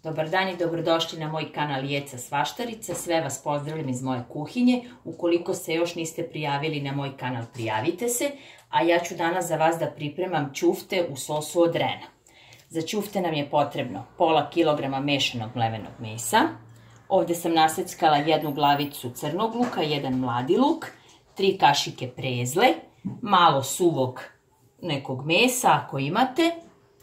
Dobar dan i dobrodošli na moj kanal Jeca Svaštarica. Sve vas pozdravljam iz moje kuhinje. Ukoliko se još niste prijavili na moj kanal, prijavite se. A ja ću danas za vas da pripremam ćufte u sosu od rena. Za ćufte nam je potrebno pola kilograma mešanog mlevenog mesa. Ovdje sam naseckala jednu glavicu crnog luka, jedan mladi luk, 3 kašike prezle, malo suvog nekog mesa ako imate,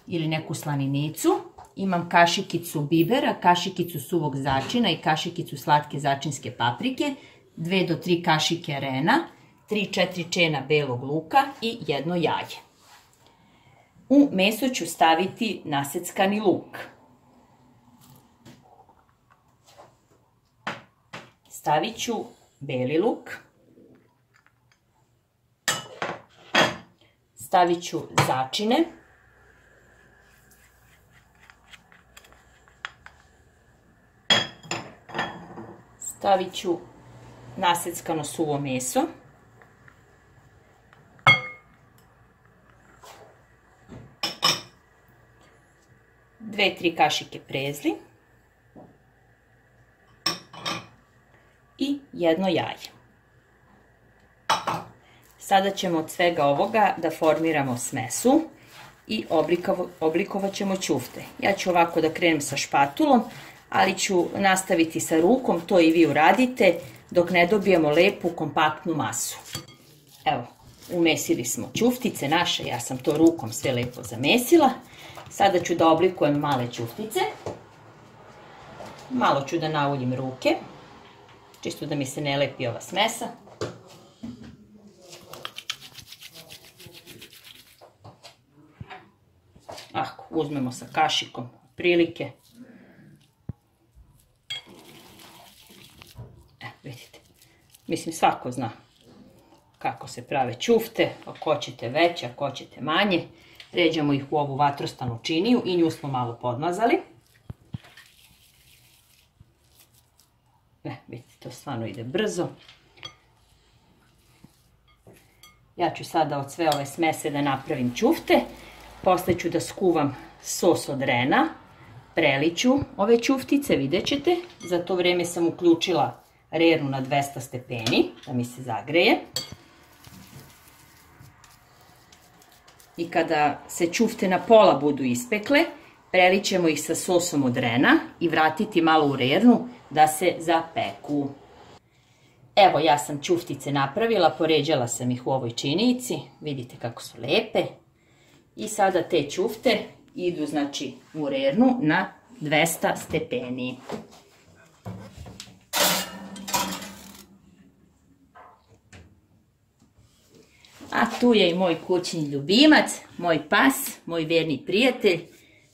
ili neku slaninicu. Imam kašikicu bibera, kašikicu suvog začina i kašikicu slatke začinske paprike, 2 do 3 kašike rena, 3-4 čena belog luka i jedno jaje. U meso ću staviti naseckani luk. Stavit ću beli luk. Stavit ću začine. Stavit ću naseckano suvo meso. Dve, 3 kašike prezli. I jedno jaje. Sada ćemo od svega ovoga da formiramo smesu i oblikovat ćemo ćufte. Ja ću ovako da krenem sa špatulom, ali ću nastaviti sa rukom, to i vi uradite, dok ne dobijemo lepu, kompaktnu masu. Evo, umesili smo ćuftice naše, ja sam to rukom sve lepo zamesila. Sada ću da oblikujem male ćuftice. Malo ću da nauljim ruke, čisto da mi se ne lepi ova smesa. Uzmemo sa kašikom prilike. Vidite, mislim svako zna kako se prave ćufte, ako hoćete veće, ako hoćete manje. Ređamo ih u ovu vatrostanu činiju i nju smo malo podmazali. Vidite, to stvarno ide brzo. Ja ću sada od sve ove smese da napravim ćufte. Posle ću da skuvam sos od rena. Preliću ove ćuftice, vidjet ćete. Za to vreme sam uključila rernu na 200 stepeni, da mi se zagreje. I kada se ćufte na pola budu ispekle, prelićemo ih sa sosom od rena i vratiti malo u rernu da se zapeku. Evo, ja sam ćuftice napravila, poređala sam ih u ovoj činijici. Vidite kako su lepe. I sada te ćufte idu, znači, u rernu na 200 stepeni. A tu je i moj kućni ljubimac, moj pas, moj verni prijatelj,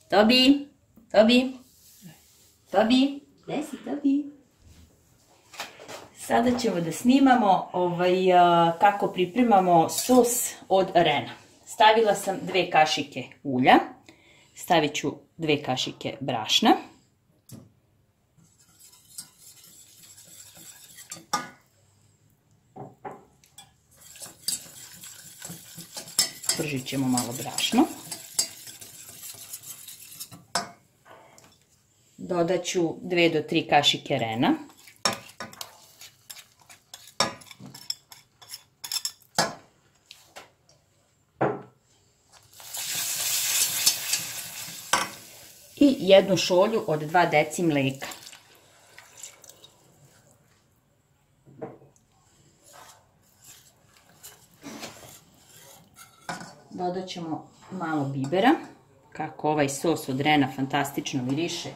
Tobi, Tobi, Tobi, gde si Tobi? Sada ćemo da snimamo kako pripremamo sos od rena. Stavila sam 2 kašike ulja, stavit ću 2 kašike brašna. Pržit ćemo malo brašno. Dodat ću 2 do 3 kašike rena. I jednu šolju od 2 deci mleka. Dodat ćemo malo bibera, kako ovaj sos od rena fantastično miriše.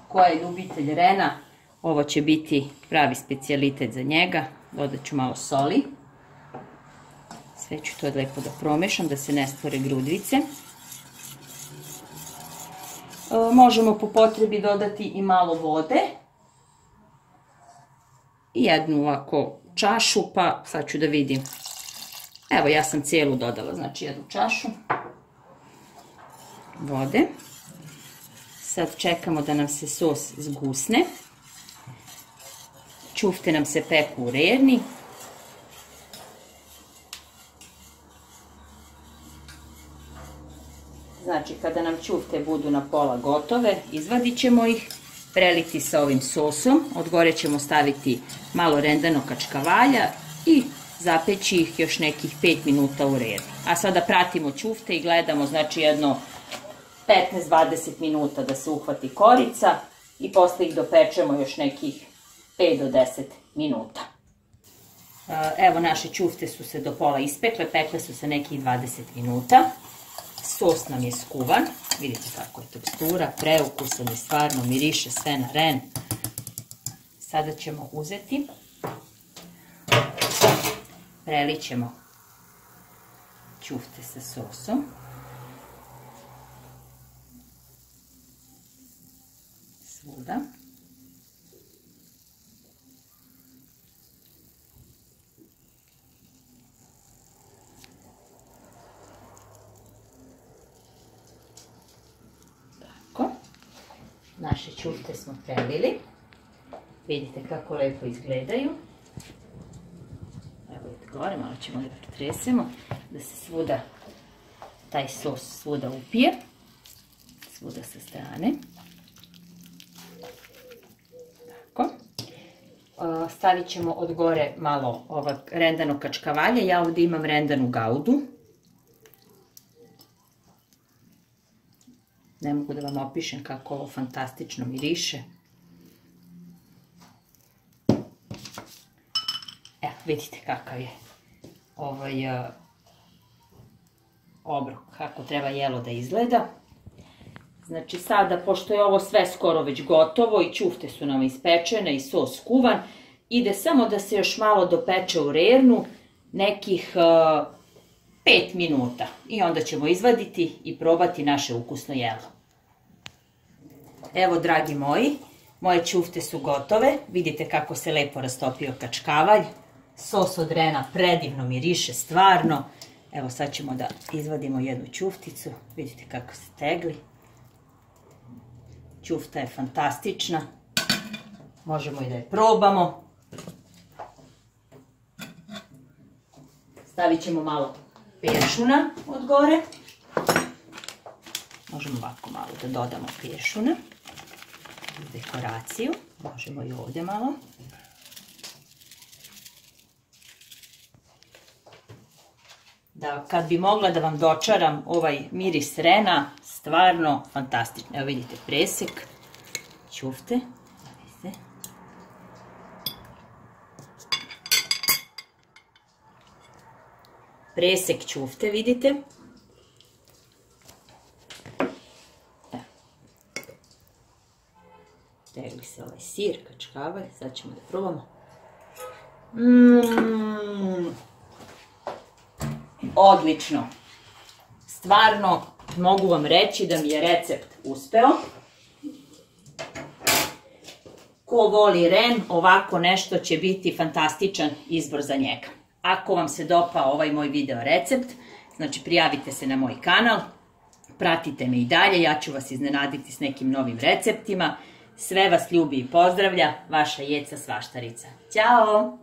Ko je ljubitelj rena, ovo će biti pravi specijalitet za njega. Dodat ću malo soli. Sve ću to lepo da promešam, da se ne stvore grudvice. Možemo po potrebi dodati i malo vode. I jednu ovako čašu, pa sad ću da vidim. Evo, ja sam cijelu dodala, znači jednu čašu vode. Sad čekamo da nam se sos zgusne. Ćufte nam se peku u rerni. Znači, kada nam ćufte budu na pola gotove, izvadit ćemo ih preliti sa ovim sosom. Od gore ćemo staviti malo rendanog kačkavalja i zapeći ih još nekih 5 minuta u redu. A sada pratimo ćufte i gledamo, znači jedno 15-20 minuta da se uhvati korica i posle ih dopečemo još nekih 5 do 10 minuta. Evo, naše ćufte su se do pola ispekle, pekle su se nekih 20 minuta. Sos nam je skuvan, vidite kako je tekstura, preukusan je, stvarno miriše sve na ren. Sada ćemo uzeti, prelit ćemo ćufte sa sosom. Svuda. Tako. Naše ćufte smo prelili. Vidite kako lepo izgledaju. Evo je gore, malo ćemo da pretresemo, da se svuda taj sos svuda upije. Svuda sa strane. Tako. Stavit ćemo od gore malo ovog rendanog kačkavalja. Ja ovdje imam rendanu gaudu. Ne mogu da vam opišem kako ovo fantastično miriše. Evo, vidite kakav je obrok, kako treba jelo da izgleda. Znači sada, pošto je ovo sve skoro već gotovo i ćufte su nam ispečene i sos skuvan, ide samo da se još malo dopeče u rernu, nekih 5 minuta. I onda ćemo izvaditi i probati naše ukusno jelo. Evo, dragi moji, moje ćufte su gotove. Vidite kako se lepo rastopio kačkavalj. Sos od rena predivno miriše, stvarno. Evo, sad ćemo da izvadimo jednu ćufticu. Vidite kako se tegli. Ćufta je fantastična. Možemo i da je probamo. Stavit ćemo malo pješuna od gore. Možemo ovako malo da dodamo pješuna. Dekoraciju. Možemo i ovdje malo. Da, kad bi mogla da vam dočaram ovaj miris rena, stvarno fantastično. Evo vidite presek ćufte. Presek ćufte, vidite. Tegli se ovaj sir, kačkavalj, sad ćemo da probamo. Odlično. Stvarno mogu vam reći da mi je recept uspeo. Ko voli ren, ovako nešto će biti fantastičan izbor za njega. Ako vam se dopao ovaj moj video recept, znači prijavite se na moj kanal, pratite me i dalje, ja ću vas iznenaditi s nekim novim receptima. Sve vas ljubi i pozdravlja, vaša Jeca Svaštarica. Ćao!